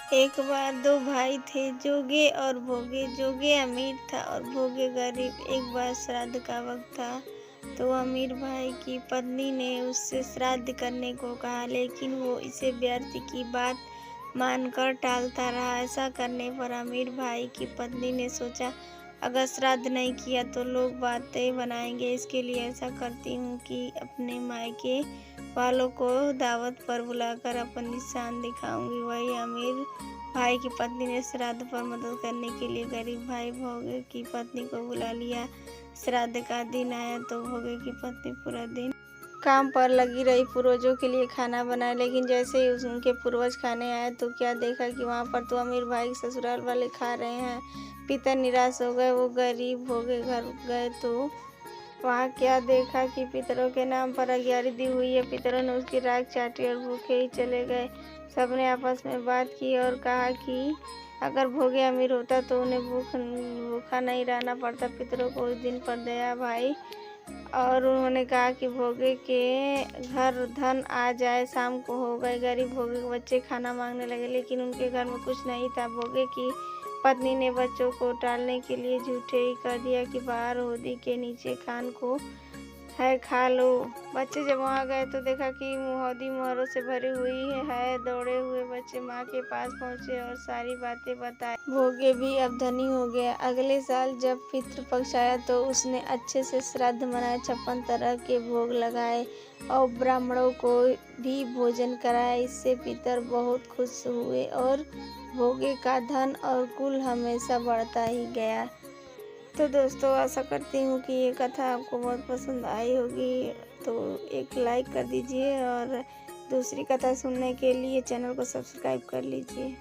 एक बार दो भाई थे, जोगे और भोगे। जोगे अमीर था और भोगे गरीब। एक बार श्राद्ध का वक्त था तो अमीर भाई की पत्नी ने उससे श्राद्ध करने को कहा, लेकिन वो इसे व्यर्थ की बात मानकर टालता रहा। ऐसा करने पर अमीर भाई की पत्नी ने सोचा, अगर श्राद्ध नहीं किया तो लोग बातें बनाएंगे। इसके लिए ऐसा करती हूँ कि अपने मायके वालों को दावत पर बुलाकर अपन निशान दिखाऊंगी। वही अमीर भाई की पत्नी ने श्राद्ध पर मदद करने के लिए गरीब भाई भोगे की पत्नी को बुला लिया। श्राद्ध का दिन आया तो भोगे की पत्नी पूरा दिन काम पर लगी रही, पूर्वजों के लिए खाना बनाए। लेकिन जैसे ही उनके पूर्वज खाने आए तो क्या देखा कि वहाँ पर तो अमीर भाई के ससुराल वाले खा रहे हैं। पिता निराश हो गए। वो गरीब भोगे घर गए तो वहाँ क्या देखा कि पितरों के नाम पर अग्यारी दी हुई है। पितरों ने उसकी राख चाटी और भूखे ही चले गए। सबने आपस में बात की और कहा कि अगर भोगे अमीर होता तो उन्हें भूखा नहीं रहना पड़ता। पितरों को उस दिन पर दया भाई और उन्होंने कहा कि भोगे के घर धन आ जाए। शाम को हो गए। गरीब भोगे के बच्चे खाना मांगने लगे, लेकिन उनके घर में कुछ नहीं था। भोगे की पत्नी ने बच्चों को टालने के लिए झूठे ही कह दिया कि बाहर होदी के नीचे खान को है, खा लो। बच्चे जब वहाँ गए तो देखा कि होदी मोहरों से भरी हुई है। दौड़े हुए बच्चे माँ के पास पहुँचे और सारी बातें बताई। भोगे भी अब धनी हो गया। अगले साल जब पितृ पक्ष आया तो उसने अच्छे से श्राद्ध मनाया, 56 तरह के भोग लगाए और ब्राह्मणों को भी भोजन कराया। इससे पितर बहुत खुश हुए और भोगे का धन और कुल हमेशा बढ़ता ही गया। तो दोस्तों, आशा करती हूँ कि ये कथा आपको बहुत पसंद आई होगी। तो एक लाइक कर दीजिए और दूसरी कथा सुनने के लिए चैनल को सब्सक्राइब कर लीजिए।